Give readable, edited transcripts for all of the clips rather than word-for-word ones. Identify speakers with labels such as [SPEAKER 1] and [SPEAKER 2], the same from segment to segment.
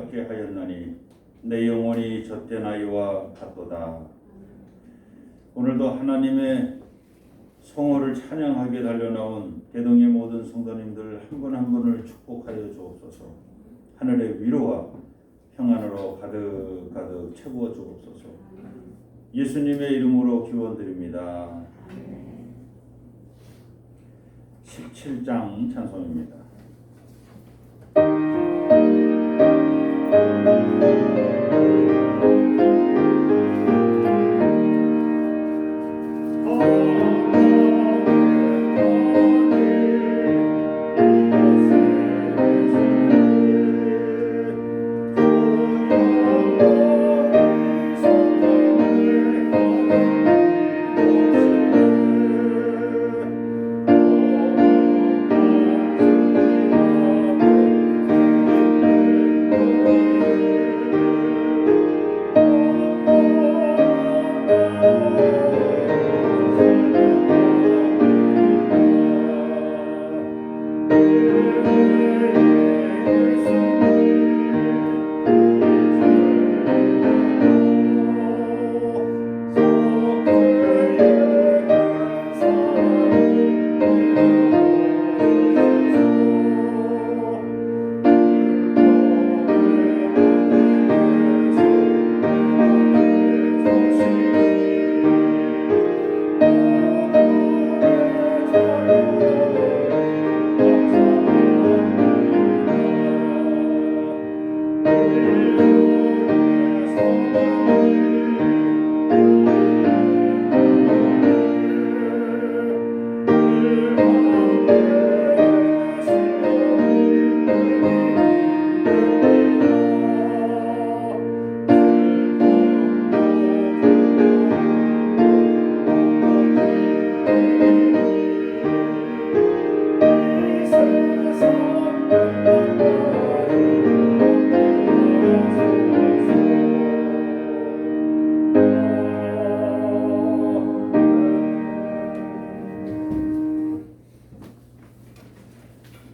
[SPEAKER 1] 받게 하였나니 내 영혼이 젖된 아이와 같도다. 오늘도 하나님의 성호를 찬양하게 달려나온 대동의 모든 성도님들 한 분 한 분을 축복하여 주옵소서. 하늘의 위로와 평안으로 가득 채워 주옵소서. 예수님의 이름으로 기원드립니다. 17장 찬송입니다.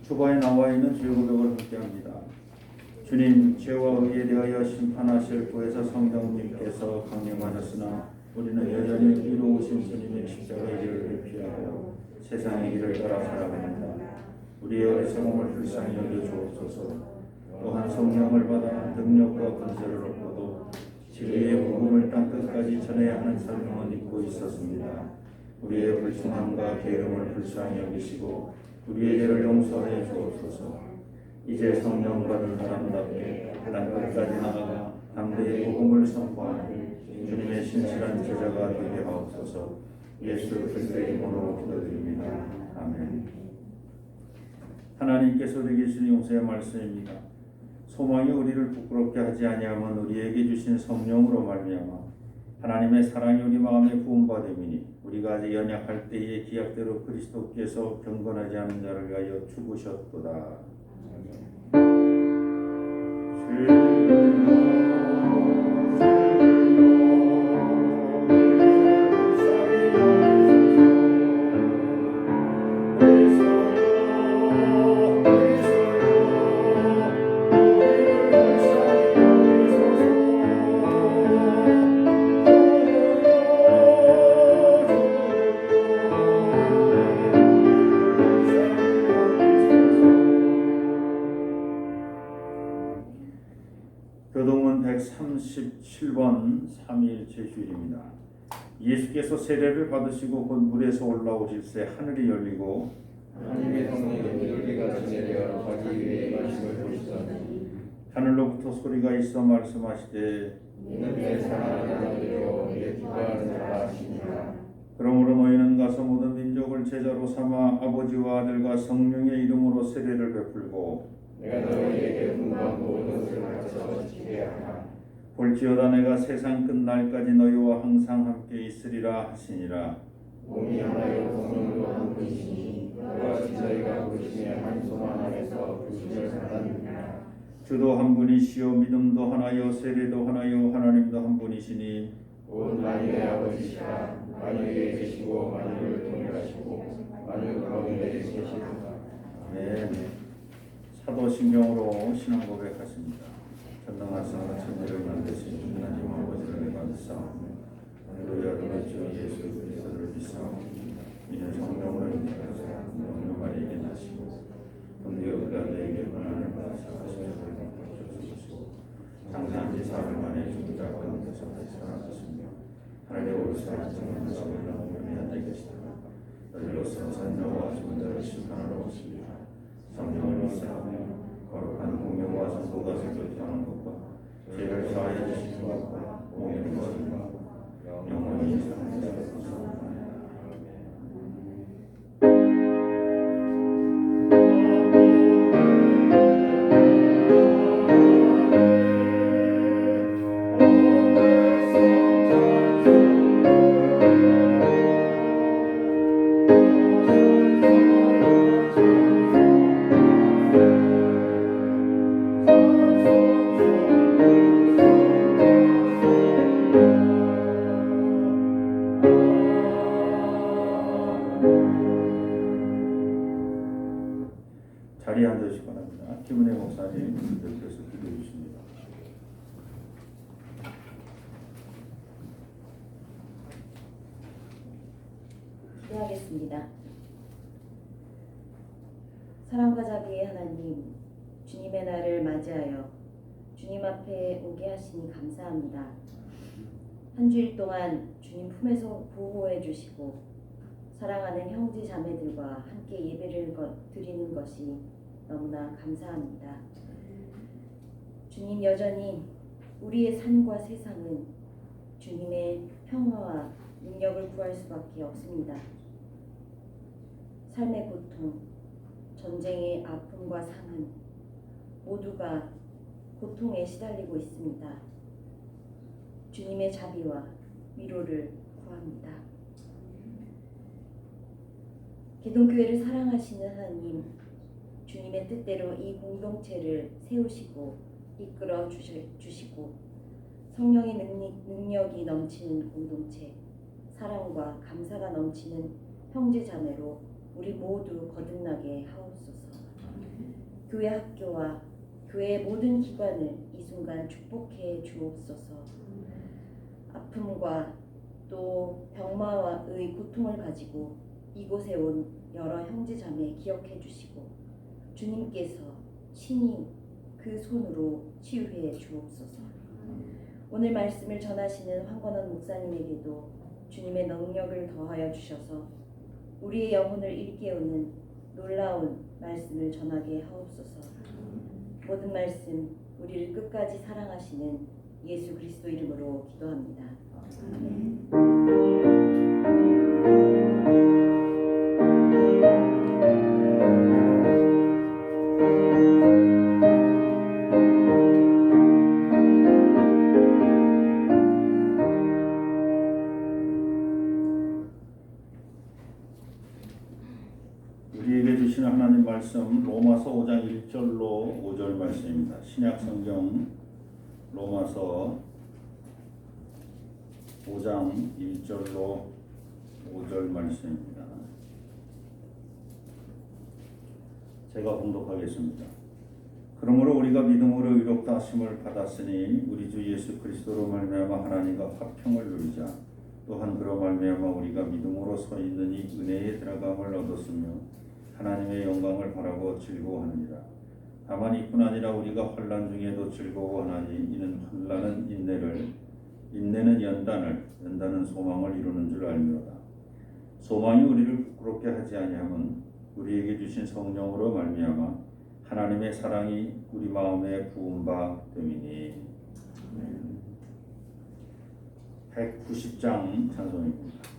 [SPEAKER 1] 주바에 나와 있는 주의 고백을 함께합니다. 주님, 죄와 의에 대하여 심판하실 구에서 성령님께서 강림하셨으나 우리는 여전히 이로우신 주님의 십자가의 길을 회피하여 세상의 길을 따라 살아갑니다. 우리의 어리석음을 불쌍히 여겨 주옵소서. 또한 성령을 받아 능력과 권세를 얻고도 진리의 복음을 땅끝까지 전해야 하는 사명을 잊고 있었습니다. 우리의 불순함과 게으름을 불쌍히 여기시고 우리의 죄를 용서하여 주옵소서. 이제 성령 받은 사람답게 땅끝까지 나아가 담대히 복음을 선포하는 주님의 신실한 제자가 되게 하옵소서. 예수 그리스도의 이름으로 기도드립니다. 아멘. 하나님께서 우리에게 주신 용서의 말씀입니다. 소망이 우리를 부끄럽게 하지 아니하면 우리에게 주신 성령으로 말미암아 하나님의 사랑이 우리 마음에 부음받음이니 우리가 아직 연약할 때에 기약대로 그리스도께서 경건하지 않은 자를 위하여 죽으셨도다. 교동문 137번 3일 제주일입니다. 예수께서 세례를 받으시고 곧 물에서 올라오실새 하늘이 열리고
[SPEAKER 2] 하나님의 성령이 물결같이 내려 자기 위에 말씀을 보시더니
[SPEAKER 1] 하늘로부터 소리가 있어 말씀하시되
[SPEAKER 2] 이는 내 사랑하는 아들이요 내 기뻐하는 자라 하시니라.
[SPEAKER 1] 그러므로 너희는 가서 모든 민족을 제자로 삼아 아버지와 아들과 성령의 이름으로 세례를 베풀고
[SPEAKER 2] 내가 너희에게 분부한 모든 것을 가르쳐 지키게 하라.
[SPEAKER 1] 볼지어다 내가 세상 끝날까지 너희와 항상 함께 있으리라 하시니라.
[SPEAKER 2] 몸이 하나요 성령도 한 분이시니 그와 같이 저희가 부르심의 한 소망 안에서 부르심을 받았느니라.
[SPEAKER 1] 주도 한 분이시요 믿음도 하나요 세례도 하나요 하나님도 한 분이시니
[SPEAKER 2] 온 만유의 아버지시라. 만유 위에 계시고 만유를 통일하시고 만유 가운데 계시도다.
[SPEAKER 1] 네. 사도신경으로 신앙 고백하십니다. 만일을 만드신 하나님 아버지를 감사하며 우리 아들 주 예수 그리스도를 믿사오니 이는 성령으로 인하여서 너는 마리에게 나시고 본디오 빌라도에게 고난을 받으사 십자가를 못 박히시고 장사한 지 사흘 만에 죽은 자 가운데서 다시 살아나셨으며 하나님 오르사 하늘에서 올라오며 앉아 계시다가 너희로서 산자와 죽은 자를 심판하러 오십니다. 성령을 믿사오며 거룩한 공명과 성도가 생존하는 것과 죄를 사하여 주시는 것과 공의를 거는 것과 영원히 사는 자를 소망하나이다. 자리에 앉으시기 바랍니다. 김은혜 목사님 여러분께서 기도해 주십니다.
[SPEAKER 3] 기도하겠습니다. 사랑과 자비의 하나님, 주님의 날을 맞이하여 주님 앞에 오게 하시니 감사합니다. 한 주일 동안 주님 품에서 보호해 주시고 사랑하는 형제 자매들과 함께 예배를 드리는 것이 너무나 감사합니다. 주님, 여전히 우리의 삶과 세상은 주님의 평화와 능력을 구할 수밖에 없습니다. 삶의 고통, 전쟁의 아픔과 상흔 모두가 고통에 시달리고 있습니다. 주님의 자비와 위로를 구합니다. 기독교회를 사랑하시는 하나님, 주님의 뜻대로 이 공동체를 세우시고 이끌어 주시고 성령의 능력이 넘치는 공동체, 사랑과 감사가 넘치는 형제 자매로 우리 모두 거듭나게 하옵소서. 교회 학교와 교회의 모든 기관을 이 순간 축복해 주옵소서. 아픔과 또 병마와의 고통을 가지고 이곳에 온 여러 형제 자매 기억해 주시고 주님께서 친히 그 손으로 치유해 주옵소서. 오늘 말씀을 전하시는 황건원 목사님에게도 주님의 능력을 더하여 주셔서 우리의 영혼을 일깨우는 놀라운 말씀을 전하게 하옵소서. 모든 말씀 우리를 끝까지 사랑하시는 예수 그리스도 이름으로 기도합니다. 아멘.
[SPEAKER 1] 우리에게 주시는 하나님 말씀 로마서 5장 1절로 5절 말씀입니다. 신약 성경 로마서 5장 1절로 5절 말씀입니다. 제가 봉독하겠습니다. 그러므로 우리가 믿음으로 의롭다 하심을 받았으니 우리 주 예수 그리스도로 말미암아 하나님과 화평을 누리자. 또한 그로 말미암아 우리가 믿음으로 서 있는 이 은혜에 들어감을 얻었으며 하나님의 영광을 바라고 즐거워하느니라. 다만 이뿐 아니라 우리가 환난 중에도 즐거워하나니 이는 환난은 인내를, 인내는 연단을, 연단은 소망을 이루는 줄 알미로다. 소망이 우리를 부끄럽게 하지 아니함은 우리에게 주신 성령으로 말미암아 하나님의 사랑이 우리 마음에 부은 바 됨이니. 190장 찬송입니다.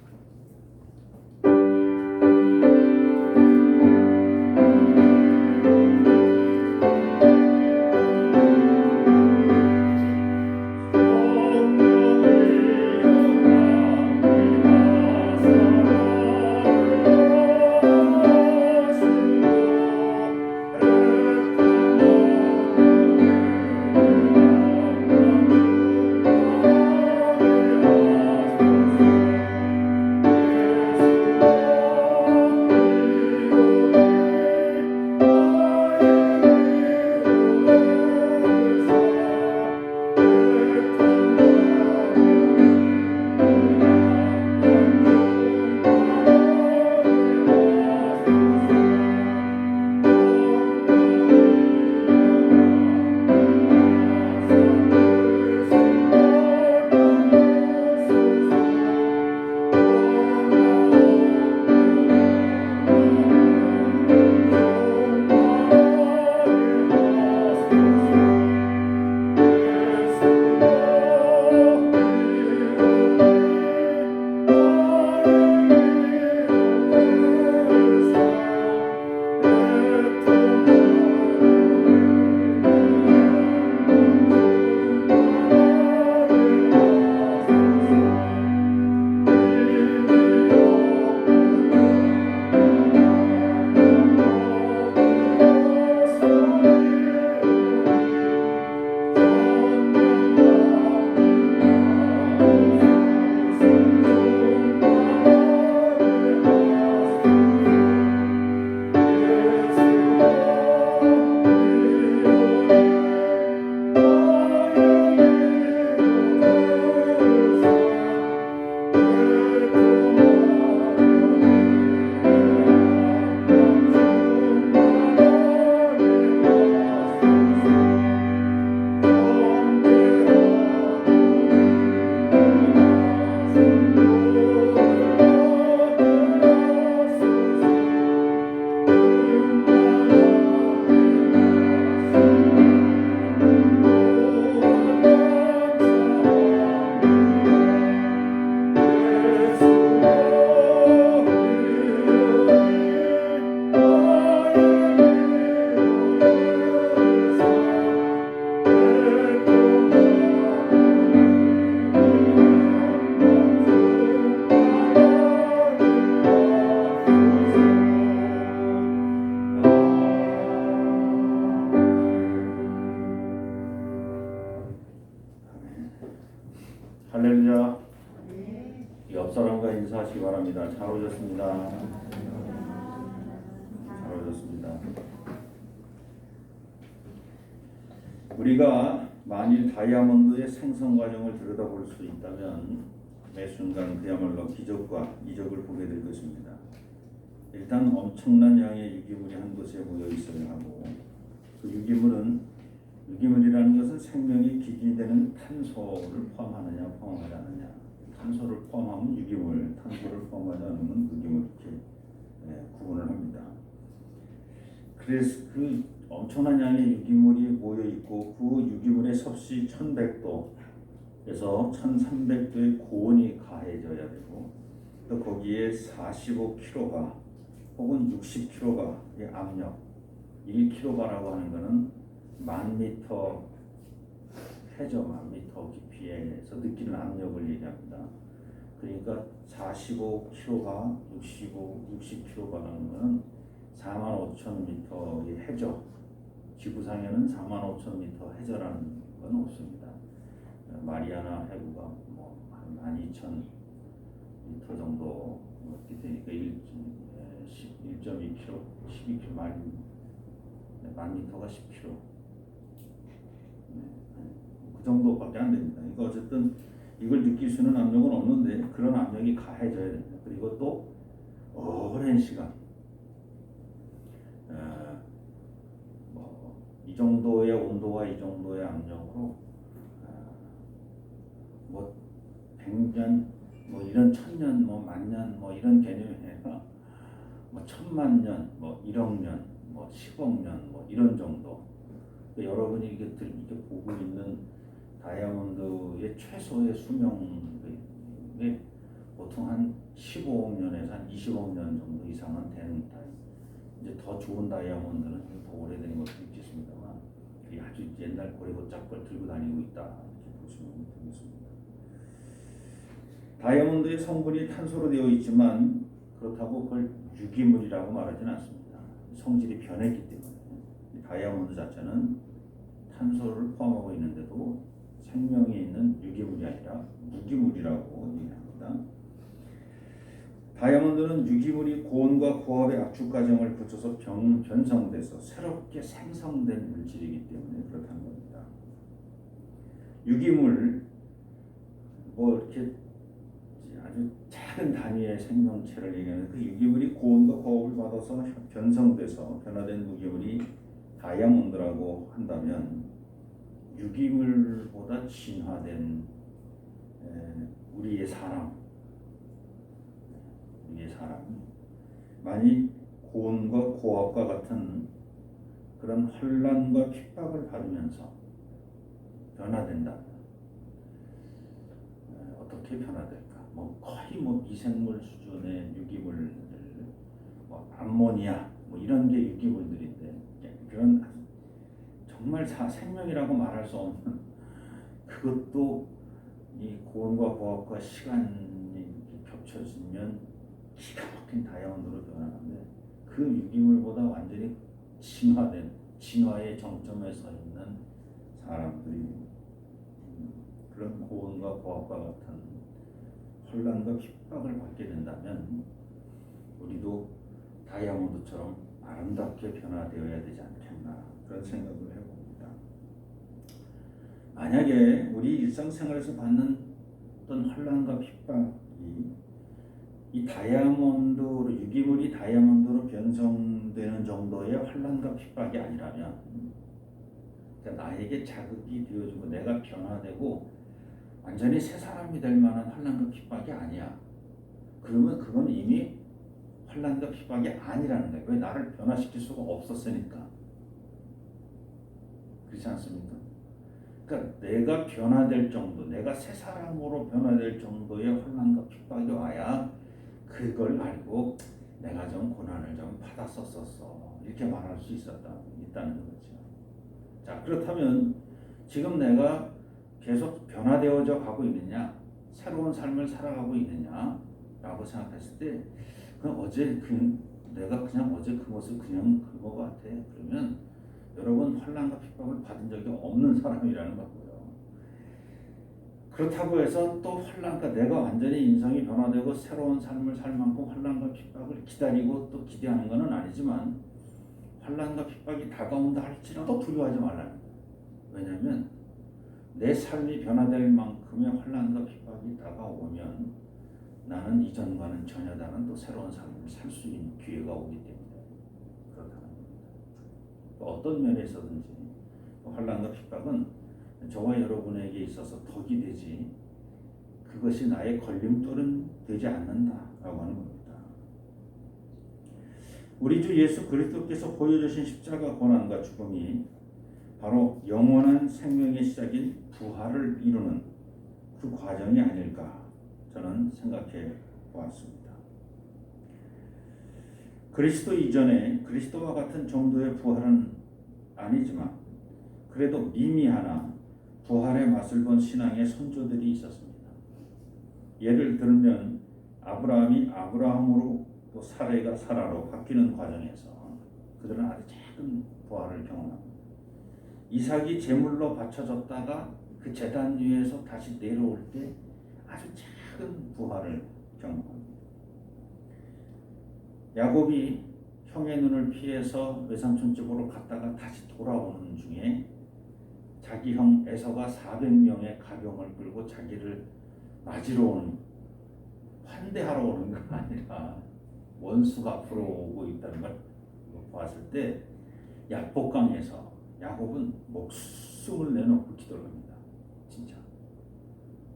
[SPEAKER 1] 할렐루야. 옆 사람과 인사하시기 바랍니다. 잘 오셨습니다. 잘 오셨습니다. 우리가 만일 다이아몬드의 생성 과정을 들여다볼 수 있다면 매 순간 그야말로 기적과 이적을 보게 될 것입니다. 일단 엄청난 양의 유기물이 한 곳에 모여 있어야 하고, 그 유기물이라는 것은 생명이 기기되는 탄소를 포함하느냐 포함하지 않느냐. 탄소를 포함하면 유기물, 탄소를 포함하지 않으면 무기물, 이렇게 구분을 합니다. 그래서 그 엄청난 양의 유기물이 모여 있고, 그 유기물에 섭씨 1100도에서 1300도의 고온이 가해져야 되고, 또 거기에 45kg가 혹은 60kg의 압력, 1kg라고 하는 것은 10,000m 해저 10,000m 깊이에서 느끼는 압력을 얘기합니다. 그러니까 45kg가 60kg라는 것은 45,000m의 해저, 지구상에는 45,000m 해저라는 건 없습니다. 마리아나 해구가 한 12,000m 정도 이렇게 되니까 1.2km, 12km, 1000m가 10km. 그 정도밖에 안 됩니다. 그러니까 어쨌든 이걸 느낄 수 있는 압력은 없는데 그런 압력이 가해져야 됩니다. 그리고 또 오랜 시간, 이 정도의 온도와 이 정도의 압력으로 100년, 이런 1000년, 10,000년, 이런 개념이 아니라 10,000,000년, 1억 년, 10억 년, 이런 정도. 그러니까 여러분이 이렇게 보고 있는 다이아몬드의 최소의 수명이 보통 한 15억 년에서 한 20억 년 정도 이상은 되는 이제 더 좋은 다이아몬드는 더 오래된 것도 있겠습니다만, 아주 옛날 고래고짝 걸 들고 다니고 있다, 이렇게 보시면 되겠습니다. 다이아몬드의 성분이 탄소로 되어 있지만 그렇다고 그걸 유기물이라고 말하지는 않습니다. 성질이 변했기 때문에. 다이아몬드 자체는 탄소를 포함하고 있는데도 생명이 있는 유기물이 아니라 무기물이라고 얘기합니다. 다이아몬드는 유기물이 고온과 고압의 압축 과정을 거쳐서 변성돼서 새롭게 생성된 물질이기 때문에 그렇다는 겁니다. 유기물, 이렇게 아주 작은 단위의 생명체를 얘기하는 그 유기물이 고온과 고압을 받아서 변성돼서 변화된 무기물이 다이아몬드라고 한다면, 유기물보다 진화된 우리의 사람이 만일 고온과 고압과 같은 그런 혼란과 핍박을 받으면서 변화된다면 어떻게 변화될까? 거의 미생물 수준의 유기물들, 암모니아 이런 게 유기물들인데, 그런 정말 생명이라고 말할 수 없는, 그것도 이 고온과 고압과 시간이 겹쳐지면 기가 막힌 다이아몬드로 변하는데, 그 유기물보다 완전히 진화된, 진화의 정점에 서 있는 사람들이 그런 고온과 고압과 같은 혼란과 핍박을 받게 된다면 우리도 다이아몬드처럼 아름답게 변화되어야 되지 않겠나, 그런 생각을 해봅니다. 만약에 우리 일상생활에서 받는 어떤 혼란과 핍박이 이 다이아몬드로, 유기물이 다이아몬드로 변성되는 정도의 혼란과 핍박이 아니라면, 그러니까 나에게 자극이 되어지고 내가 변화되고 완전히 새 사람이 될 만한 혼란과 핍박이 아니야. 그러면 그건 이미 혼란과 핍박이 아니라는 거예요. 왜? 나를 변화시킬 수가 없었으니까. 그렇지 않습니까? 그러니까 내가 변화될 정도, 내가 새 사람으로 변화될 정도의 혼란과 핍박이 와야 그걸 알고 내가 좀 고난을 좀 받았었어, 이렇게 말할 수 있다는 거죠. 자, 그렇다면 지금 내가 계속 변화되어져 가고 있느냐, 새로운 삶을 살아가고 있느냐라고 생각했을 때, 내가 그냥 어제 그 모습 그냥 그거 같아. 그러면 여러분 혼란과 핍박을 받은 적이 없는 사람이라는 거고요. 그렇다고 해서 또 환난과 내가 완전히 인성이 변화되고 새로운 삶을 살 만큼 환난과 핍박을 기다리고 또 기대하는 것은 아니지만 환난과 핍박이 다가온다 할지라도 두려워하지 말라는 거예요. 왜냐하면 내 삶이 변화될 만큼의 환난과 핍박이 다가오면 나는 이전과는 전혀 다른 또 새로운 삶을 살 수 있는 기회가 오기 때문에 그렇다는 겁니다. 또 어떤 면에서든지 환난과 핍박은 저와 여러분에게 있어서 덕이 되지 그것이 나의 걸림돌은 되지 않는다라고 하는 겁니다. 우리 주 예수 그리스도께서 보여주신 십자가 고난과 죽음이 바로 영원한 생명의 시작인 부활을 이루는 그 과정이 아닐까 저는 생각해 보았습니다. 그리스도 이전에 그리스도와 같은 정도의 부활은 아니지만 그래도 미미하나 부활의 맛을 본 신앙의 선조들이 있었습니다. 예를 들면 아브라함이 아브라함으로 또 사레가 사라로 바뀌는 과정에서 그들은 아주 작은 부활을 경험합니다. 이삭이 제물로 바쳐졌다가 그 제단 위에서 다시 내려올 때 아주 작은 부활을 경험합니다. 야곱이 형의 눈을 피해서 외삼촌 집으로 갔다가 다시 돌아오는 중에 자기 형 에서가 400명의 가병을 끌고 자기를 맞으러 오는, 환대하러 오는 거 아니라 원수가 앞으로 오고 있다는 걸 봤을 때 약복강에서 야곱은 목숨을 내놓고 기도를 합니다. 진짜.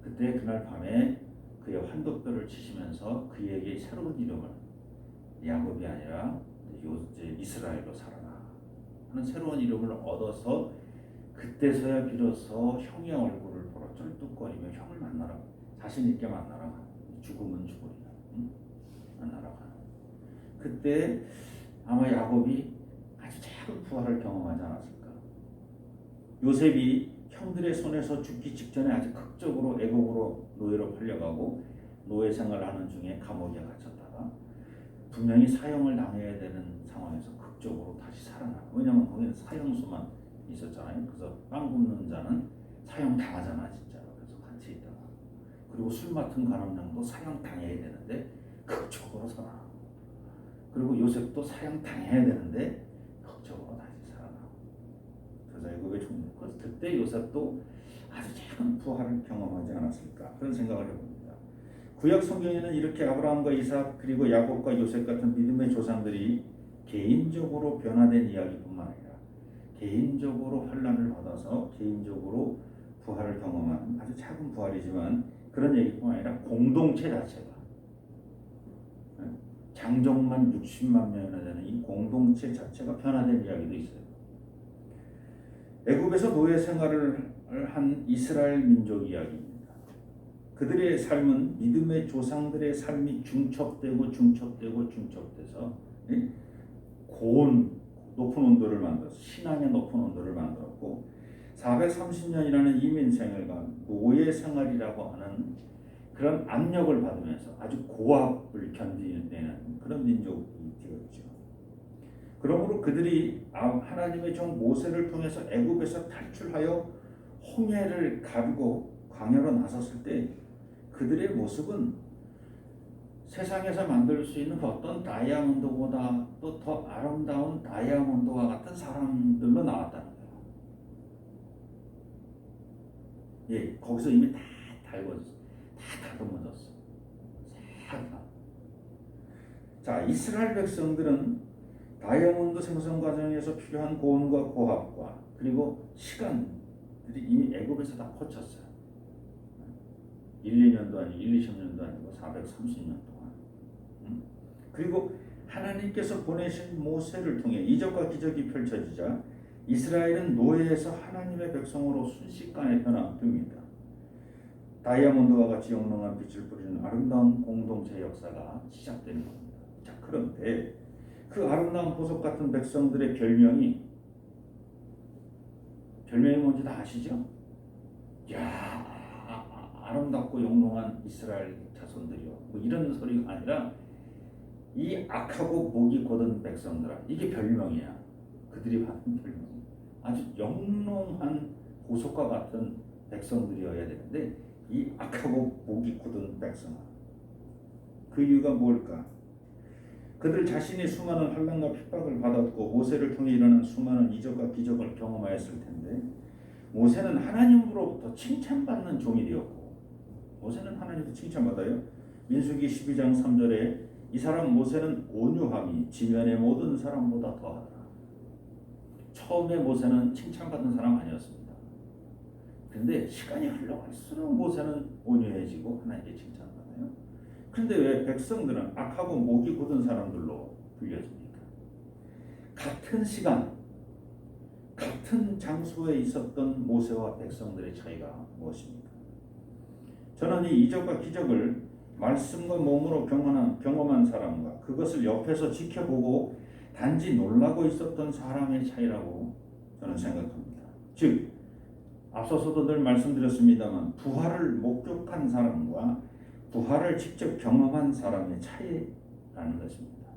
[SPEAKER 1] 그때 그날 밤에 그의 환도뼈를 치시면서 그에게 새로운 이름을 야곱이 아니라 이스라엘로 살아라 하는 새로운 이름을 얻어서 그때서야 비로소 형의 얼굴을 보러 쩔뚝거리며 형을 만나라, 자신 있게 만나라, 죽음은 죽으리라, 만나라. 그때 아마 야곱이 아주 작은 부활을 경험하지 않았을까. 요셉이 형들의 손에서 죽기 직전에 아주 극적으로 애국으로 노예로 팔려가고 노예 생활하는 중에 감옥에 갇혔다가 분명히 사형을 당해야 되는 상황에서 극적으로 다시 살아나. 왜냐하면 거기는 사형수만 있었잖아요. 그래서 빵 굽는 자는 사형 당하잖아 진짜. 그래서 같이 있다가 그리고 술 맡은 가늠장도 사형 당해야 되는데 극적으로 살아나. 그리고 요셉도 사형 당해야 되는데 극적으로 다시 살아나. 그래서 애굽의 총리. 그래서 그때 요셉도 아주 작은 부활을 경험하지 않았을까 그런 생각을 해봅니다. 구약 성경에는 이렇게 아브라함과 이삭 그리고 야곱과 요셉 같은 믿음의 조상들이 개인적으로 변화된 이야기뿐만 아니라 개인적으로 환난을 받아서 개인적으로 부활을 경험한 아주 작은 부활이지만 그런 얘기뿐만 아니라 공동체 자체가 장정만 60만 명이나 되는 이 공동체 자체가 변화된 이야기도 있어요. 애굽에서 노예 생활을 한 이스라엘 민족 이야기입니다. 그들의 삶은 믿음의 조상들의 삶이 중첩돼서 고온 높은 온도를 만들어서 신앙의 높은 온도를 만들었고 430년이라는 이민 생활과 노예 생활이라고 하는 그런 압력을 받으면서 아주 고압을 견디는 그런 민족이 되었죠. 그러므로 그들이 하나님의 종 모세를 통해서 애굽에서 탈출하여 홍해를 가르고 광야로 나섰을 때 그들의 모습은 세상에서 만들 수 있는 어떤 다이아몬드보다 또 더 아름다운 다이아몬드와 같은 사람들로 나왔다는 거예요. 예, 거기서 이미 다 달궈졌어. 다 다듬어졌어. 자, 이스라엘 백성들은 다이아몬드 생성 과정에서 필요한 고온과 고압과 그리고 시간들이 이미 애굽에서 다 거쳤어요. 1, 2년도 아니고 1, 20년도 아니고 430년 동안. 그리고 하나님께서 보내신 모세를 통해 이적과 기적이 펼쳐지자 이스라엘은 노예에서 하나님의 백성으로 순식간에 변화됩니다. 다이아몬드와 같이 영롱한 빛을 뿌리는 아름다운 공동체 역사가 시작되는 겁니다. 자, 그런데 그 아름다운 보석 같은 백성들의 별명이 뭔지 다 아시죠? 야, 아름답고 영롱한 이스라엘 자손들이요. 뭐 이런 소리가 아니라 이 악하고 목이 곧은 백성들아, 이게 별명이야. 그들이 받은 별명. 아주 영롱한 보석과 같은 백성들이어야 되는데 이 악하고 목이 굳은 백성아. 그 이유가 뭘까? 그들 자신이 수많은 환난과 핍박을 받았고 모세를 통해 일어난 수많은 이적과 기적을 경험하였을 텐데 모세는 하나님으로부터 칭찬받는 종이 되었고 모세는 하나님부터 칭찬받아요. 민수기 12장 3절에 이 사람 모세는 온유함이 지면의 모든 사람보다 더하더라. 처음에 모세는 칭찬받는 사람 아니었습니다. 그런데 시간이 흘러갈수록 모세는 온유해지고 하나님께 칭찬받아요. 그런데 왜 백성들은 악하고 목이 굳은 사람들로 불려집니까? 같은 시간, 같은 장소에 있었던 모세와 백성들의 차이가 무엇입니까? 저는 이 이적과 기적을 말씀과 몸으로 경험한 사람과 그것을 옆에서 지켜보고 단지 놀라고 있었던 사람의 차이라고 저는 생각합니다. 즉 앞서서도 늘 말씀드렸습니다만 부활을 목격한 사람과 부활을 직접 경험한 사람의 차이라는 것입니다.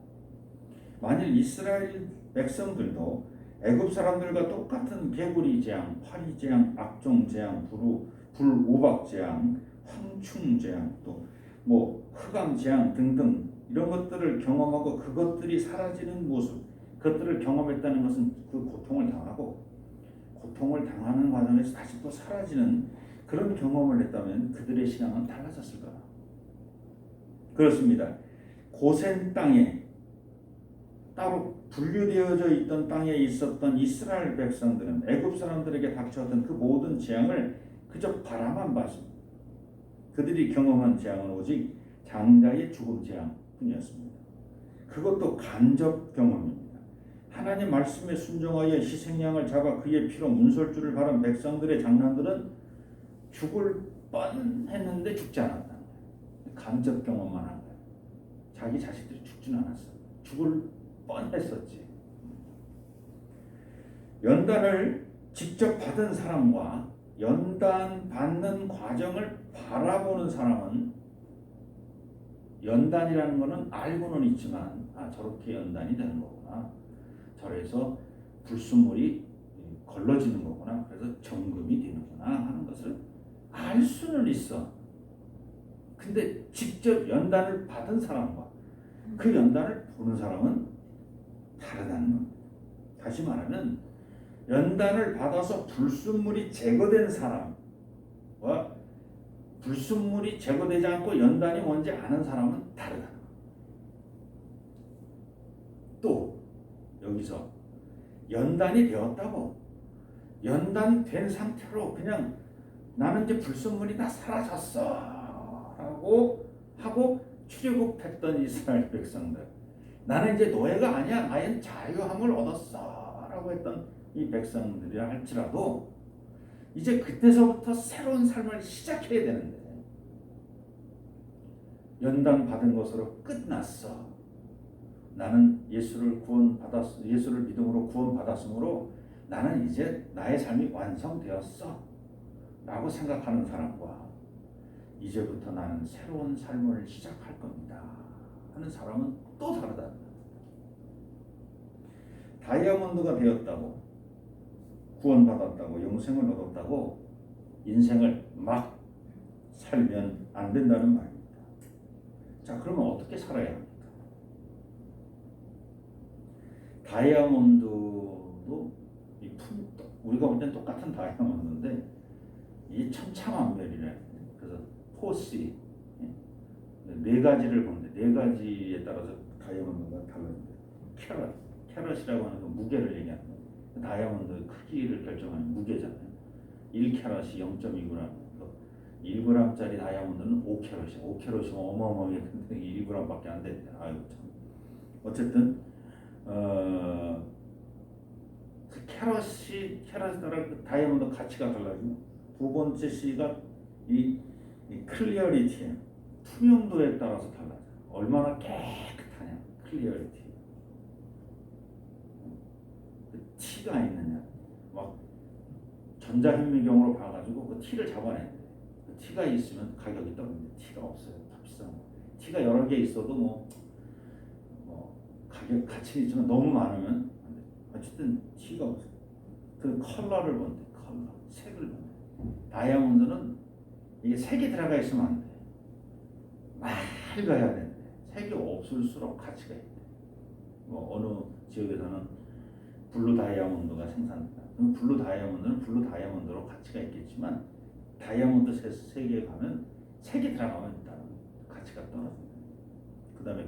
[SPEAKER 1] 만일 이스라엘 백성들도 애굽 사람들과 똑같은 개구리 재앙, 파리 재앙, 악종 재앙, 불우박 재앙, 황충 재앙, 또 흑암 재앙 등등 이런 것들을 경험하고 그것들이 사라지는 모습, 그것들을 경험했다는 것은 그 고통을 당하고 고통을 당하는 과정에서 다시 또 사라지는 그런 경험을 했다면 그들의 신앙은 달라졌을 거다. 그렇습니다. 고센 땅에 따로 분류되어져 있던 땅에 있었던 이스라엘 백성들은 애굽 사람들에게 닥쳐왔던 그 모든 재앙을 그저 바라만 봤습니다. 그들이 경험한 재앙은 오직 장자의 죽음 재앙뿐이었습니다. 그것도 간접 경험입니다. 하나님 말씀에 순종하여 희생양을 잡아 그의 피로 문설주를 바른 백성들의 장난들은 죽을 뻔했는데 죽지 않았다는 거예요. 간접 경험만 한 거예요. 자기 자식들이 죽지는 않았어. 죽을 뻔했었지. 연단을 직접 받은 사람과 연단 받는 과정을 바라보는 사람은 연단이라는 것은 알고는 있지만 저렇게 연단이 되는 거구나. 저래서 불순물이 걸러지는 거구나. 그래서 정금이 되는구나 하는 것을 알 수는 있어. 근데 직접 연단을 받은 사람과 그 연단을 보는 사람은 다르다는 겁니다. 다시 말하면 연단을 받아서 불순물이 제거된 사람과 불순물이 제거되지 않고 연단이 뭔지 아는 사람은 다르다는 겁니다. 또 여기서 연단이 되었다고 연단된 상태로 그냥 나는 이제 불순물이 다 사라졌어 라고 하고 출애굽했던 이스라엘 백성들, 나는 이제 노예가 아니야, 나는 자유함을 얻었어 라고 했던 이 백성들이라 할지라도 이제 그때서부터 새로운 삶을 시작해야 되는데 연단 받은 것으로 끝났어. 나는 예수를 믿음으로 구원받았으므로 나는 이제 나의 삶이 완성되었어 라고 생각하는 사람과 이제부터 나는 새로운 삶을 시작할 겁니다 하는 사람은 또 다르다. 다이아몬드가 되었다고 구원받았다고 영생을 얻었다고 인생을 막 살면 안 된다는 말입니다. 자, 그러면 어떻게 살아야 합니까? 다이아몬드도 우리가 볼 땐 똑같은 다이아몬드인데 이 천차만별이래. 그래서 포시 네 가지를 보는데 네 가지에 따라서 다이아몬드가 달라집니다. 캐럿이라고 하는 건 무게를 얘기하는 거예요. 다이아몬드 크기를 결정하는 무게잖아요. 1캐럿이 0.2g, 1g짜리 다이아몬드는 5캐럿이야. 5캐럿이면 어마어마하게 큰데 1g밖에 안 된다. 아유 참. 어쨌든 그 캐럿에 따라 그 다이아몬드 가치가 달라지고 두 번째 C가 이 클리어리티, 투명도에 따라서 달라져. 얼마나 깨끗하냐, 클리어리티. 그 T가 있느냐, 막 전자현미경으로 봐가지고 그 T를 잡아내야 돼. 그 T가 있으면 가격이 떨어집니다. T가 없어요, 다 비싼 거. T가 여러 개 있어도 뭐 가격 가치는 있지만 너무 많으면 안 돼. 어쨌든 T가 없어요. 그 컬러를 본대, 컬러, 색을 본대. 다이아몬드는 이게 색이 들어가 있으면 안 돼. 맑아야 되는데 색이 없을수록 가치가 있대. 뭐 어느 지역에서는 블루 다이아몬드가 생산된다. 그럼 블루 다이아몬드는 블루 다이아몬드로 가치가 있겠지만 다이아몬드 색에 가면 색이 들어가면 일단 가치가 떨어진다. 그 다음에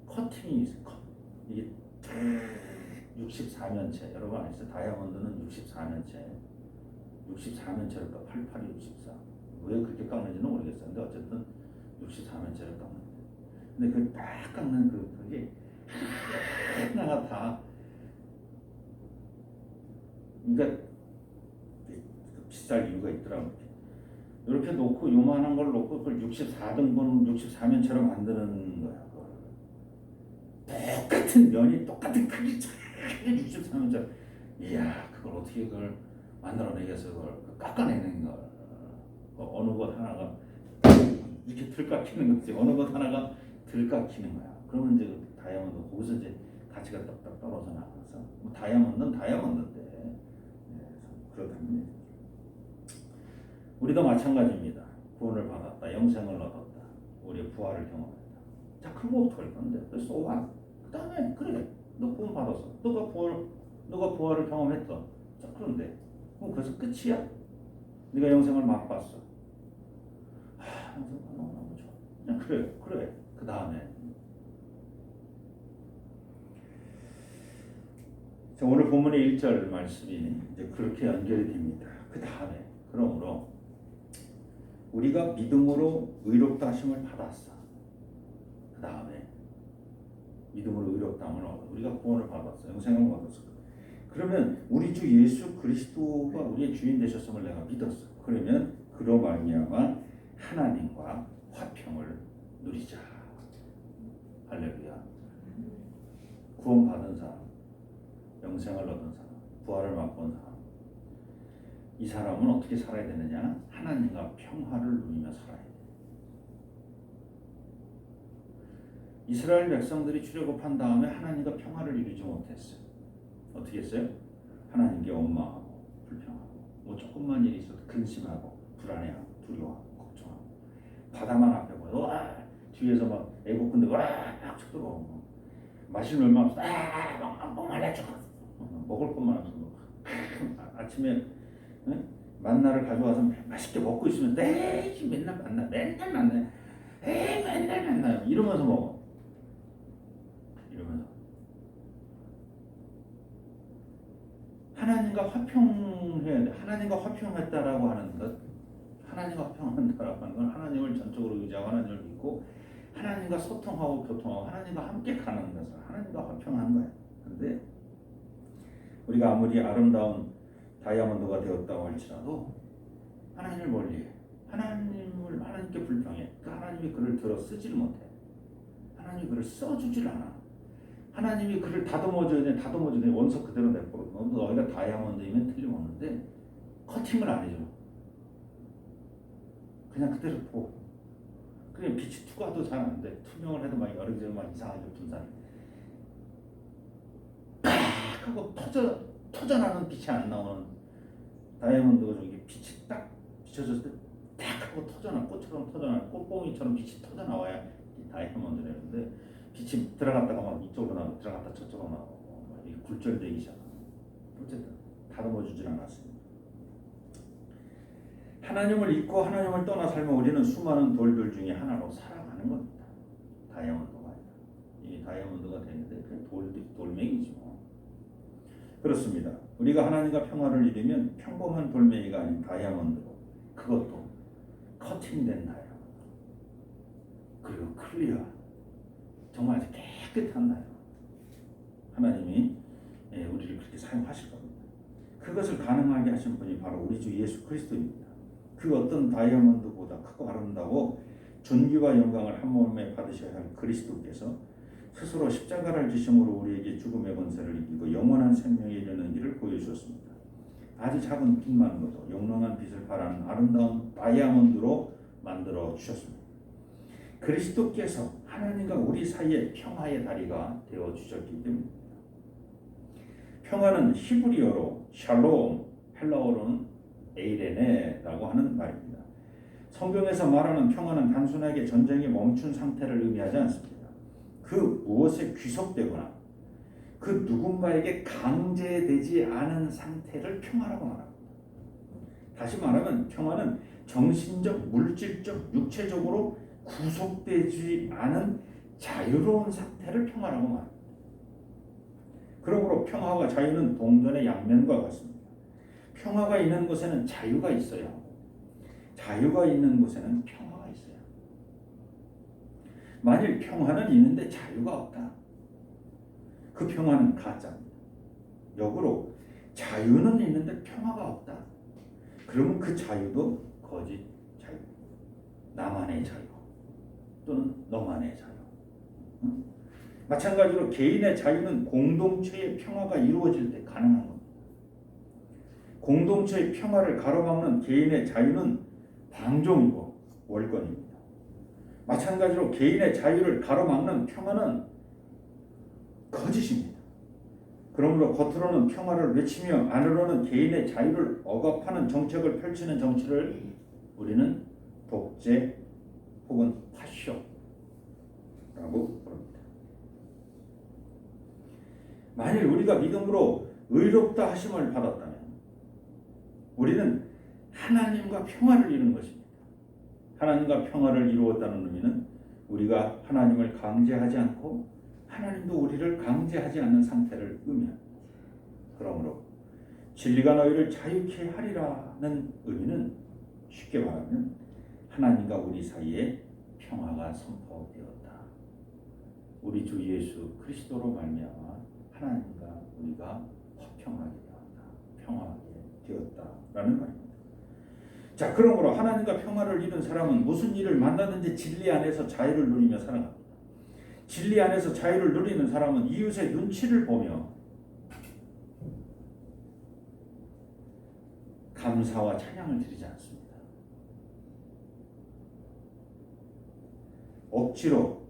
[SPEAKER 1] 커팅이 있어. 이게 64면체. 여러분 아시죠? 다이아몬드는 64면체를 까 88, 64. 왜 그렇게 깎는지는 모르겠어요. 근데 어쨌든 64면체를 깎는데. 근데 그 딱 깎는 그게 하나가 다 그러니까 비쌀 이유가 있더라고요. 이렇게 놓고 요만한 걸 놓고 그걸 64등분 64면체로 만드는 거야. 똑같은 면이 똑같은 크기 63면체. 이야, 그걸 어떻게 그걸 만들어내겠어. 그걸 깎아내는 걸. 어느 것 하나가 이렇게 들깎이는 거지. 어느 것 하나가 들깎이는 거야. 그러면 이제 다이아몬드 거기서 이제 가치가 딱딱 떨어져 나가서 뭐 다이아몬드는 다이아몬드인데 그렇답니다. 우리도 마찬가지입니다. 구원을 받았다, 영생을 얻었다, 우리의 부활을 경험했다. 자, 그거부터 할 건데, 그래서 그 다음에 그래, 너 구원 받았어, 너가 부활을 경험했어. 자, 그런데 그럼 그래서 끝이야? 네가 영생을 맛봤어. 영생 너무 좋아. 그냥 그래. 그 다음에 자, 오늘 본문의 1절 말씀이 이제 그렇게 연결이 됩니다. 그 다음에 그러므로 우리가 믿음으로 의롭다 하심을 받았어. 그 다음에 믿음으로 의롭다 함을 얻어. 우리가 구원을 받았어. 영생을 얻었어. 그러면 우리 주 예수 그리스도가 우리의 주인 되셨음을 내가 믿었어. 그러면 그로 말미암아 하나님과 화평을 누리자. 할렐루야. 구원받은 사람, 영생을 얻은 사람, 부활을 맛본 사람, 이 사람은 어떻게 살아야 되느냐? 하나님과 평화를 누리며 살아야 돼. 이스라엘 백성들이 출애굽한 다음에 하나님과 평화를 이루지 못했어요. 어떻게 했어요? 하나님께 원망하고 불평하고 뭐 조금만 일이 있어도 근심하고 불안해하고 두려워하고 걱정하고 바다만 앞에 보여 와 뒤에서 막 애국군들 와막 쳐들어오고 마실 얼마 없어 막 말려 죽었어. 먹을 것만 없어. 아침에 만나를 가져와서 맛있게 먹고 있으면 맨날 만나 맨날 만나요. 이러면서 먹어. 이러면서 하나님과 화평해야 돼. 하나님과 화평했다라고 하는 것, 하나님과 화평한다라고 하는 건 하나님을 전적으로 의지하고 하나님을 믿고 하나님과 소통하고 교통하고 하나님과 함께 가는 것을 하나님과 화평한 거야. 근데 우리가 아무리 아름다운 다이아몬드가 되었다고 할지라도 하나님을 멀리해. 하나님께 불평해. 그 하나님이 그를 들어 쓰지를 못해. 하나님이 그를 써주질 않아. 하나님이 그를 다듬어줘야 돼. 원석 그대로 내버려. 너희가 다이아몬드이면 틀림없는데 커팅을 안 해줘. 그냥 그대로 둬. 그냥 빛이 투과도 잘 안 돼. 투명을 해도 막 여러 개 막 이상하게 분산. 팍 하고 터져나는 빛이 안 나오는 다이아몬드가 저기 빛이 딱 비춰졌을 때 탁 하고 터져나 꽃처럼 터져나 꽃봉이처럼 빛이 터져나와야 다이아몬드라는데 빛이 들어갔다가 막 이쪽으로 나오고 들어갔다 저쪽으로 나오고 막 이게 굴절되기 시작하고 어쨌든 다듬어주질 않았습니다. 하나님을 잊고 하나님을 떠나 살면 우리는 수많은 돌들 중에 하나로 살아가는 겁니다. 다이아몬드가 아니라 이게 다이아몬드가 되는데 그냥 돌멩이지 뭐. 그렇습니다. 우리가 하나님과 평화를 이루면 평범한 돌멩이가 아닌 다이아몬드로 그것도 커팅된 다이아몬드 그리고 클리어 정말 아주 깨끗한 다이아몬드 하나님이 우리를 그렇게 사용하실 겁니다. 그것을 가능하게 하신 분이 바로 우리 주 예수 그리스도입니다. 그 어떤 다이아몬드보다 크고 아름다워 존귀와 영광을 한 몸에 받으셔야 할 그리스도께서 스스로 십자가를 지심으로 우리에게 죽음의 권세를 이기고 영원한 생명에 이르는 길을 보여주셨습니다. 아주 작은 빛만으로도 영롱한 빛을 발하는 아름다운 다이아몬드로 만들어 주셨습니다. 그리스도께서 하나님과 우리 사이의 평화의 다리가 되어 주셨기 때문입니다. 평화는 히브리어로 샬롬, 헬라어로는 에이레네라고 하는 말입니다. 성경에서 말하는 평화는 단순하게 전쟁이 멈춘 상태를 의미하지 않습니다. 그 무엇에 귀속되거나 그 누군가에게 강제되지 않은 상태를 평화라고 말합니다. 다시 말하면 평화는 정신적, 물질적, 육체적으로 구속되지 않은 자유로운 상태를 평화라고 말합니다. 그러므로 평화와 자유는 동전의 양면과 같습니다. 평화가 있는 곳에는 자유가 있어야 하고 자유가 있는 곳에는 평화가 있어야 합니다. 만일 평화는 있는데 자유가 없다. 그 평화는 가짜입니다. 역으로 자유는 있는데 평화가 없다. 그러면 그 자유도 거짓 자유. 나만의 자유 또는 너만의 자유. 마찬가지로 개인의 자유는 공동체의 평화가 이루어질 때 가능한 겁니다. 공동체의 평화를 가로막는 개인의 자유는 방종이고 월권입니다. 마찬가지로 개인의 자유를 가로막는 평화는 거짓입니다. 그러므로 겉으로는 평화를 외치며 안으로는 개인의 자유를 억압하는 정책을 펼치는 정치를 우리는 독재 혹은 파쇼라고 부릅니다. 만일 우리가 믿음으로 의롭다 하심을 받았다면 우리는 하나님과 평화를 이룬 것입니다. 하나님과 평화를 이루었다는 의미는 우리가 하나님을 강제하지 않고 하나님도 우리를 강제하지 않는 상태를 의미합니다. 그러므로 진리가 너희를 자유케 하리라는 의미는 쉽게 말하면 하나님과 우리 사이에 평화가 선포되었다. 우리 주 예수 그리스도로 말미암아 하나님과 우리가 화평하게 되었다. 평화하게 되었다라는 말입니다. 자, 그러므로 하나님과 평화를 이룬 사람은 무슨 일을 만나든지 진리 안에서 자유를 누리며 살아갑니다. 진리 안에서 자유를 누리는 사람은 이웃의 눈치를 보며 감사와 찬양을 드리지 않습니다. 억지로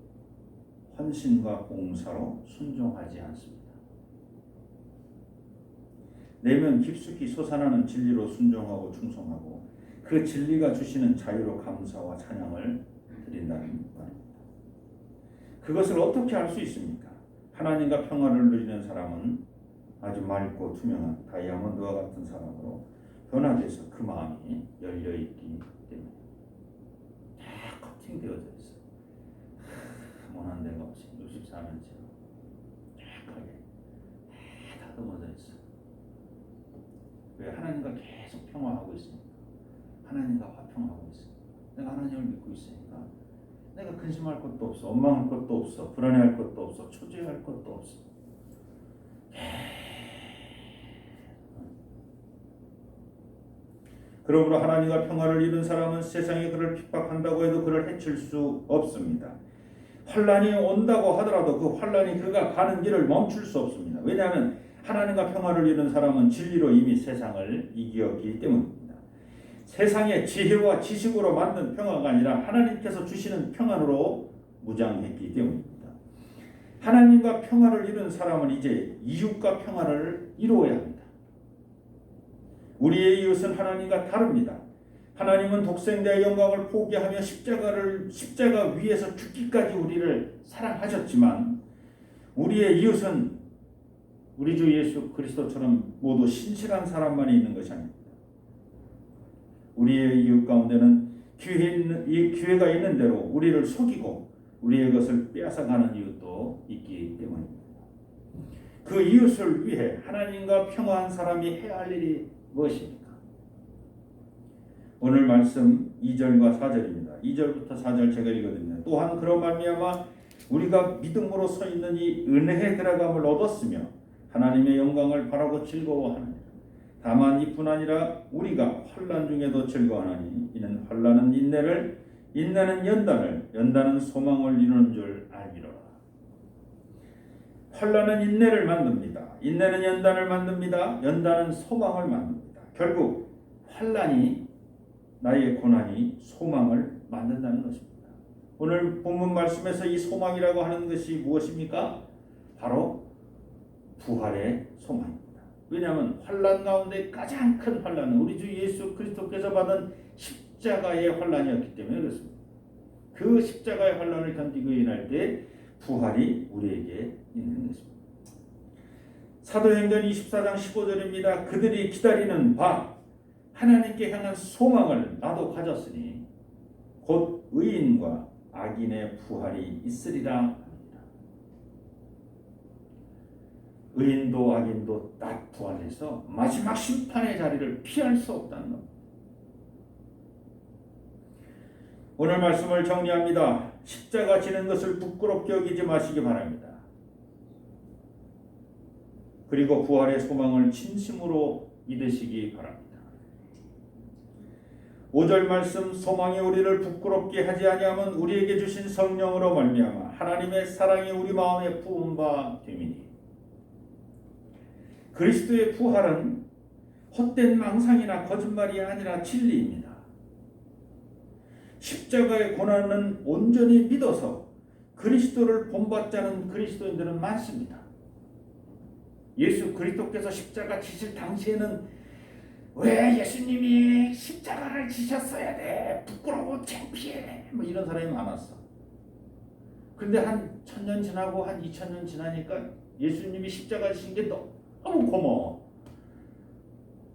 [SPEAKER 1] 헌신과 봉사로 순종하지 않습니다. 내면 깊숙이 솟아나는 진리로 순종하고 충성하고 그 진리가 주시는 자유로 감사와 찬양을 드린다는 말입니다. 그것을 어떻게 알 수 있습니까? 하나님과 평화를 누리는 사람은 아주 맑고 투명한 다이아몬드와 같은 사람으로 변화돼서 그 마음이 열려있기 때문에 다 커팅되어져 있어요. 모난 데가 없이 64년째 쫙하게 다 다듬어져 있어요. 왜? 하나님과 계속 평화하고 있으니까. 하나님과 화평하고 있으니까. 내가 하나님을 믿고 있으니까 내가 근심할 것도 없어. 원망할 것도 없어. 불안해할 것도 없어. 초조해할 것도 없어. 그러므로 하나님과 평화를 이룬 사람은 세상이 그를 핍박한다고 해도 그를 해칠 수 없습니다. 환란이 온다고 하더라도 그 환란이 그가 가는 길을 멈출 수 없습니다. 왜냐하면 하나님과 평화를 이룬 사람은 진리로 이미 세상을 이겼기 때문입니다. 세상의 지혜와 지식으로 만든 평화가 아니라 하나님께서 주시는 평안으로 무장했기 때문입니다. 하나님과 평화를 이룬 사람은 이제 이웃과 평화를 이루어야 합니다. 우리의 이웃은 하나님과 다릅니다. 하나님은 독생자의 영광을 포기하며 십자가 위에서 죽기까지 우리를 사랑하셨지만 우리의 이웃은 우리 주 예수 그리스도처럼 모두 신실한 사람만이 있는 것이 아닙니다. 우리의 이웃 가운데는 기회가 있는 대로 우리를 속이고 우리의 것을 빼앗아가는 이웃도 있기 때문입니다. 그 이웃을 위해 하나님과 평화한 사람이 해야 할 일이 무엇입니까? 오늘 말씀 2절과 4절입니다. 2절부터 4절 제가 읽어드립니다. 또한 그런 말미암아 우리가 믿음으로 서 있는 이 은혜에 들어감을 얻었으며 하나님의 영광을 바라고 즐거워하느니라. 다만 이뿐 아니라 우리가 환난 중에도 즐거워하나니 이는 환난은 인내를, 인내는 연단을, 연단은 소망을 이루는 줄 알미로라. 환난은 인내를 만듭니다. 인내는 연단을 만듭니다. 연단은 소망을 만듭니다. 결국 환난이 나의 고난이 소망을 만든다는 것입니다. 오늘 본문 말씀에서 이 소망이라고 하는 것이 무엇입니까? 바로 부활의 소망입니다. 왜냐하면 환난 가운데 가장 큰 환난은 우리 주 예수 그리스도께서 받은 십자가의 환난이었기 때문에 그렇습니다. 그 십자가의 환난을 견디고 일어날 때 부활이 우리에게 있는 것입니다. 사도행전 24장 15절입니다. 그들이 기다리는 바 하나님께 향한 소망을 나도 가졌으니 곧 의인과 악인의 부활이 있으리라 합니다. 의인도 악인도 딱 부활해서 마지막 심판의 자리를 피할 수 없다는 겁니다. 오늘 말씀을 정리합니다. 십자가 지는 것을 부끄럽게 여기지 마시기 바랍니다. 그리고 부활의 소망을 진심으로 믿으시기 바랍니다. 5절 말씀, 소망이 우리를 부끄럽게 하지 아니하면 우리에게 주신 성령으로 말미암아 하나님의 사랑이 우리 마음에 부은 바 됨이니. 그리스도의 부활은 헛된 망상이나 거짓말이 아니라 진리입니다. 십자가의 고난은 온전히 믿어서 그리스도를 본받지 않은 그리스도인들은 많습니다. 예수 그리스도께서 십자가 지실 당시에는 왜 예수님이 십자가를 지셨어야 돼? 부끄러워 창피해. 뭐 이런 사람이 많았어. 근데 한 1000년 지나고 한 2000년 지나니까 예수님이 십자가 지신 게 너무 고마워.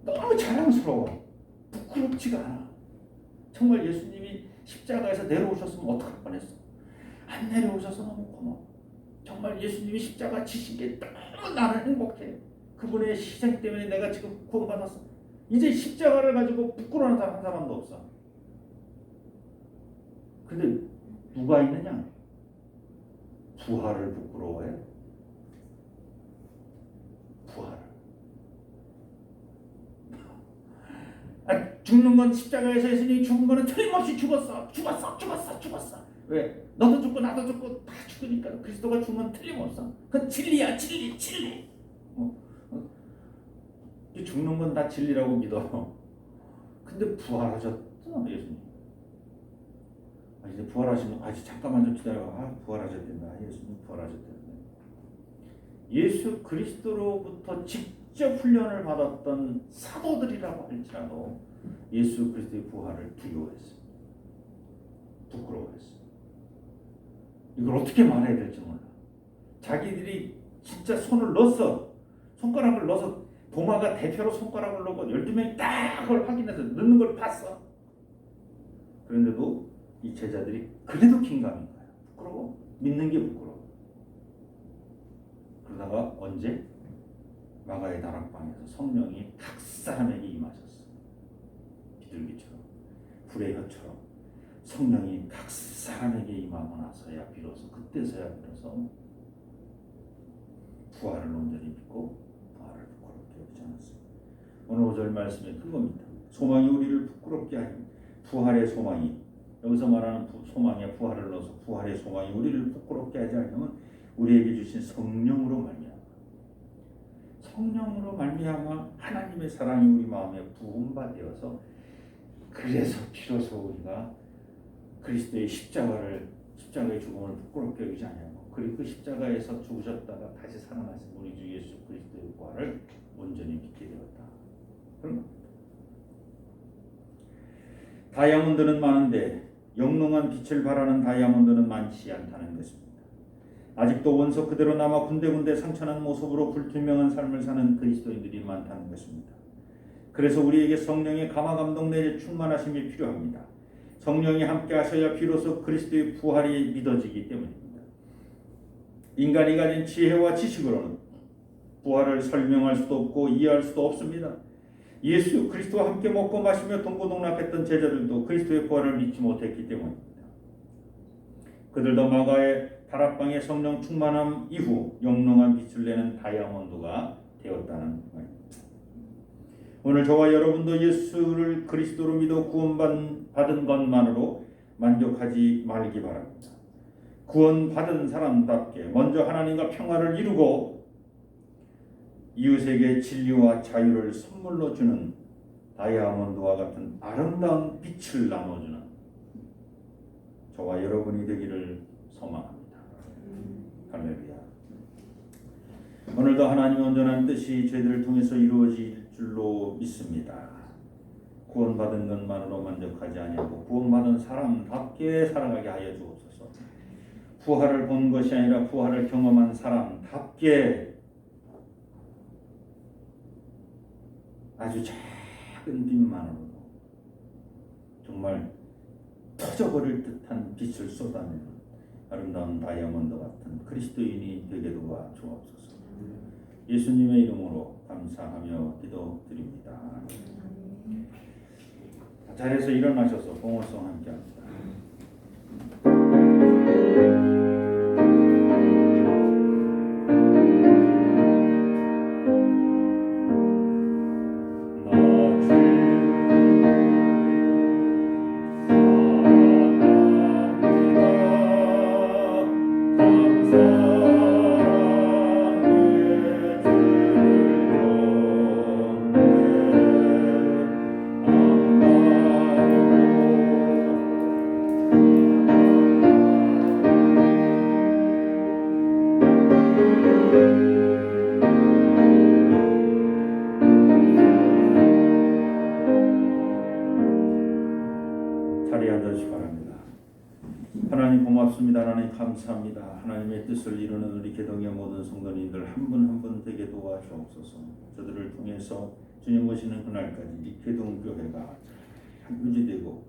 [SPEAKER 1] 너무 자랑스러워. 부끄럽지가 않아. 정말 예수님이 십자가에서 내려오셨으면 어떡할 뻔했어. 안 내려오셔서 너무 고마워. 정말 예수님이 십자가 지신 게 너무 나는 행복해. 그분의 희생 때문에 내가 지금 구원받았어. 이제 십자가를 가지고 부끄러워하는 사람 한 사람도 없어. 근데 누가 있느냐? 부활을 부끄러워해? 부활을. 죽는 건 십자가에서 예수님이 죽은 거는 틀림없이 죽었어. 왜? 너도 죽고 나도 죽고 다 죽으니까 그리스도가 죽은 건 틀림없어. 그건 진리야. 진리. 죽는 건 다 진리라고 믿어. 근데 부활하셨잖아 예수님. 이제 부활하시면 이제 잠깐만 좀 기다려. 부활하셨단다. 예수님 부활하셨단다. 예수 그리스도로부터 직접 훈련을 받았던 사도들이라고 할지라도 예수 그리스도의 부활을 두려워했어. 부끄러워했어. 이걸 어떻게 말해야 될지 몰라. 자기들이 진짜 손가락을 넣어서 도마가 대표로 손가락을 넣고 12명이 딱 그걸 확인해서 넣는 걸 봤어. 그런데도 이 제자들이 그래도 긴가민 거야. 부끄러워. 믿는 게 부끄러워. 그러다가 언제? 마가의 다락방에서 성령이 각 사람에게 임하셨어. 비둘기처럼 불의 혀처럼 성령이 각 사람에게 임하고 나서야 비로소 그때서야 비로소 부활을 온전히 믿고 부활을 부끄럽게 여기지 않았습니다. 오늘 5절 말씀의 그겁니다. 소망이 우리를 부끄럽게 하니 부활의 소망이 여기서 말하는 소망에 부활을 넣어서 부활의 소망이 우리를 부끄럽게 하지 않으면 우리에게 주신 성령으로 말미암아 하나님의 사랑이 우리 마음에 부은 바 되어서 그래서 비로소 우리가 그리스도의 십자가의 죽음을 부끄럽게 여기지 않냐고 그리고 그 십자가에서 죽으셨다가 다시 살아나신 우리 주 예수 그리스도의 부활을 온전히 믿게 되었다. 그런 겁니다. 다이아몬드는 많은데 영롱한 빛을 발하는 다이아몬드는 많지 않다는 것입니다. 아직도 원소 그대로 남아 군데군데 상처난 모습으로 불투명한 삶을 사는 그리스도인들이 많다는 것입니다. 그래서 우리에게 성령의 감화감동 내에 충만하심이 필요합니다. 성령이 함께 하셔야 비로소 그리스도의 부활이 믿어지기 때문입니다. 인간이 가진 지혜와 지식으로는 부활을 설명할 수도 없고 이해할 수도 없습니다. 예수 그리스도와 함께 먹고 마시며 동고동락했던 제자들도 그리스도의 부활을 믿지 못했기 때문입니다. 그들도 마가의 다락방의 성령 충만함 이후 영롱한 빛을 내는 다이아몬드가 되었다는 말입니다. 오늘 저와 여러분도 예수를 그리스도로 믿어 구원받은 것만으로 만족하지 말기 바랍니다. 구원받은 사람답게 먼저 하나님과 평화를 이루고 이웃에게 진리와 자유를 선물로 주는 다이아몬드와 같은 아름다운 빛을 나눠주는 저와 여러분이 되기를 소망합니다. 할렐루야. 오늘도 하나님의 온전한 뜻이 저희들을 통해서 이루어질 줄로 믿습니다. 구원받은 것만으로 만족하지 아니하고 사람답게 살아가게 하여 주옵소서. 부활을 본 것이 아니라 부활을 경험한 사람답게 아주 작은 빛만으로도 정말 터져버릴 듯한 빛을 쏟아내는 아름다운 다이아몬드 같은 그리스도인이 되게 도와 주옵소서. 예수님의 이름으로 감사하며 기도드립니다. 자리에서 일어나셔서 봉헌송 함께합니다. 자리에 앉아주시기 바랍니다. 하나님 고맙습니다. 하나님 감사합니다. 하나님의 뜻을 이루는 우리 개동의 모든 성도님들 한 분 한 분 되게 도와주옵소서. 저들을 통해서 주님 오시는 그날까지 이 개동교회가 유지되고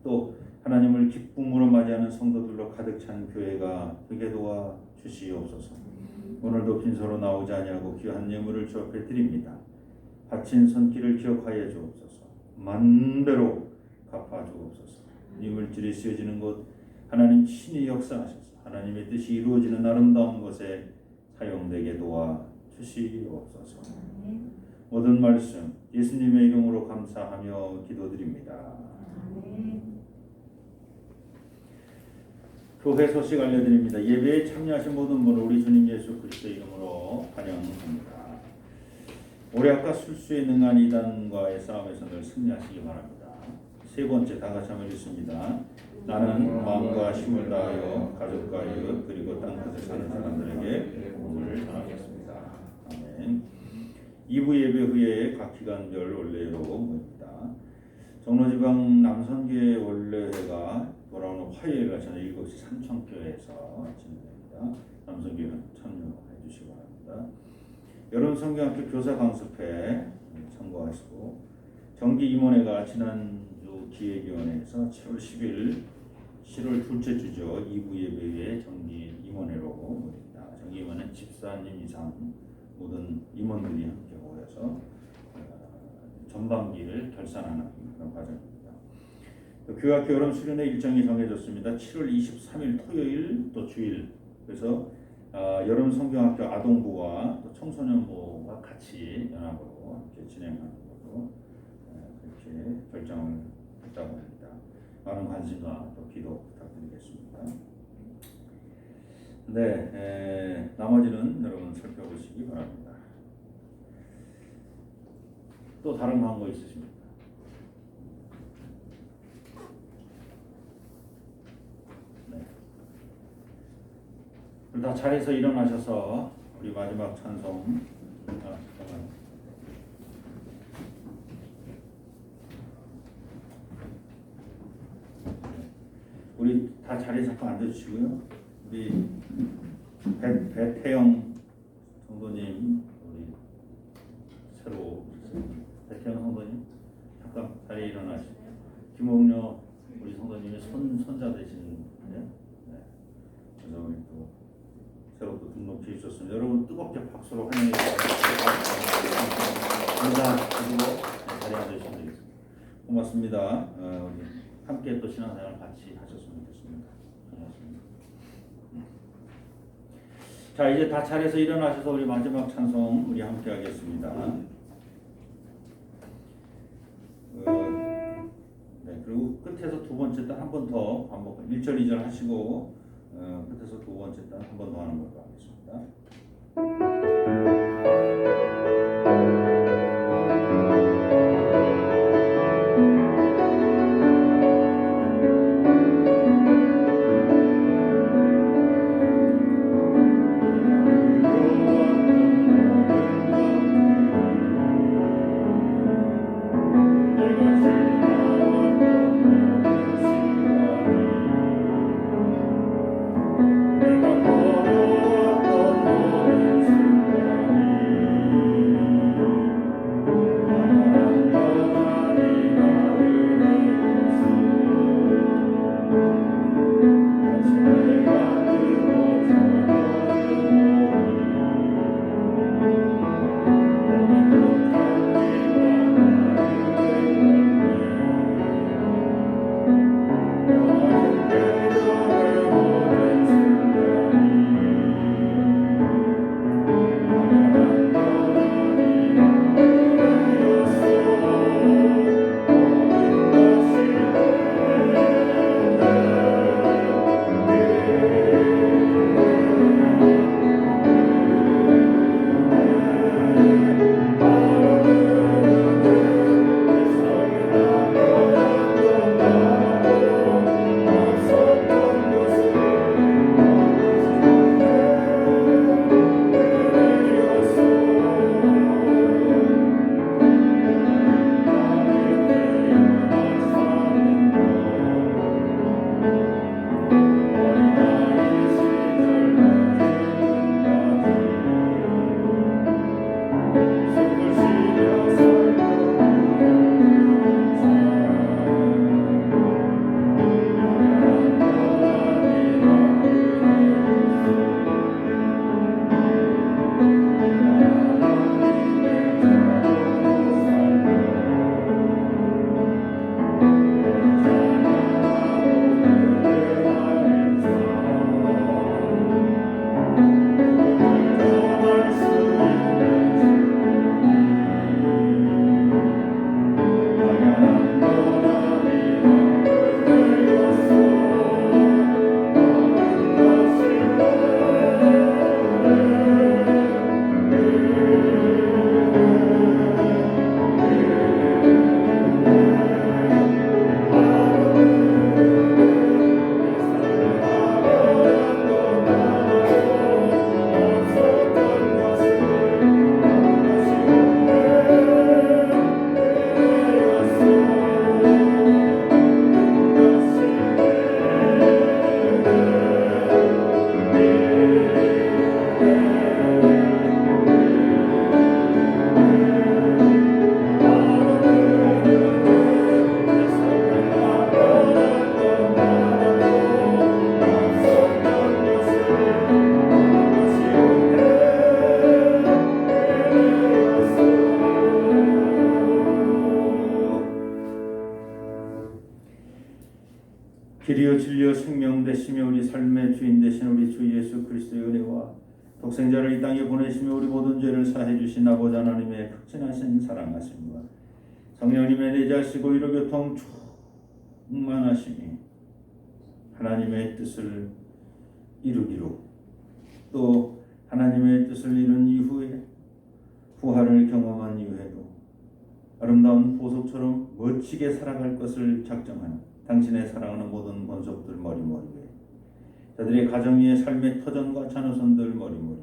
[SPEAKER 1] 또 하나님을 기쁨으로 맞이하는 성도들로 가득 찬 교회가 되게 도와주시옵소서. 오늘도 빈소로 나오지 아니하고 귀한 예물을 주 앞에 드립니다. 바친 손길을 기억하여 주옵소서. 만배로 갚아 주옵소서. 이 물질이 쓰여지는 곳 하나님 친히 역사하셔서 하나님의 뜻이 이루어지는 아름다운 것에 사용되게 도와주시옵소서. 모든 말씀 예수님의 이름으로 감사하며 기도드립니다. 교회 소식 알려드립니다. 예배에 참여하신 모든 분을 우리 주님 예수 그리스도 이름으로 환영합니다. 올해 아까 술수에 능한 이단과의 싸움에서 늘 승리하시기 바랍니다. 세 번째 다 같이 한번 읽습니다. 나는 마음과 힘을 다하여 가족과 이웃 그리고 땅끝에 사는 사람들에게 복음을 전하겠습니다. 아멘. 2부 예배 후에 각 기간별 원래로 모입니다. 정로지방 남선교회 원래회가 돌아오는 화요일 저녁 7시 삼청교회에서 진행됩니다. 남선교회 참여해 주시기 바랍니다. 여름 성경학교 교사 강습회 참고하시고 정기 임원회가 지난주 기획위원회에서 7월 10일 7월 둘째 주죠. 2부 예배에 정기 임원회로 모입니다. 정기 임원은 집사님 이상 모든 임원들이 함께 모여서 전반기를 결산하는 그런 과정입니다. 교학교 여름 수련회 일정이 정해졌습니다. 7월 23일 토요일 또 주일 그래서 여름 성경학교 아동부와 또 청소년부와 같이 연합으로 함께 진행하는 것으로 그렇게 결정을 했다고 합니다. 많은 관심과 또 기도 부탁드리겠습니다. 네, 나머지는 여러분 살펴보시기 바랍니다. 또 다른 광고 있으십니까? 네. 다 자리에서 일어나셔서 우리 마지막 찬송 잠깐만. 우리 다 자리에 잠깐 앉아주시고요. 우리 배태영 성도님 우리 새로 배태영 성도님 잠깐 자리에 일어나시고 김홍녀 우리 성도님의 손자 되시는 네. 그래서 우리 또 새로 또 등록해 주셨습니다. 여러분 뜨겁게 박수로 환영해 주시기 감사드리고 자리에 앉으시면 되겠습니다. 고맙습니다. 우리 함께 또 신앙생활 같이 하셨으면 좋겠습니다. 고맙습니다. 자 이제 다 차례에서 일어나셔서 우리 마지막 찬송 우리 함께 하겠습니다. 네, 그리고 끝에서 두 번째 단 한 번 더 반복 1절 2절 하시고 끝에서 두 번째 단 한 번 더 하는 걸로 하겠습니다. 길이요 진리요 생명 되시며 우리 삶의 주인 되신 우리 주 예수 그리스도의 은혜와 독생자를 이 땅에 보내시며 우리 모든 죄를 사해 주신 아버지 하나님의 극진하신 사랑하심과 성령님의 내자하시고 이로 교통 충만하심이 하나님의 뜻을 이루기로 또 하나님의 뜻을 이룬 이후에 부활을 경험한 이후에도 아름다운 보석처럼 멋지게 살아갈 것을 작정하는 당신의 사랑하는 모든 권속들 머리머리에 저들의 가정 위에 삶의 터전과 자녀손들 머리머리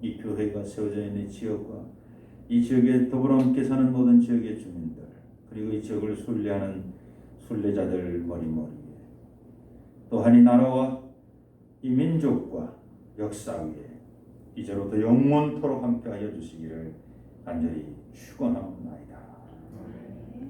[SPEAKER 1] 이 교회가 세워져 있는 지역과 이 지역에 더불어 함께 사는 모든 지역의 주민들 그리고 이 지역을 순례하는 순례자들 머리머리에 또한 이 나라와 이 민족과 역사 위에 이제로부터 영원토록 함께하여 주시기를 간절히 축원하옵나이다.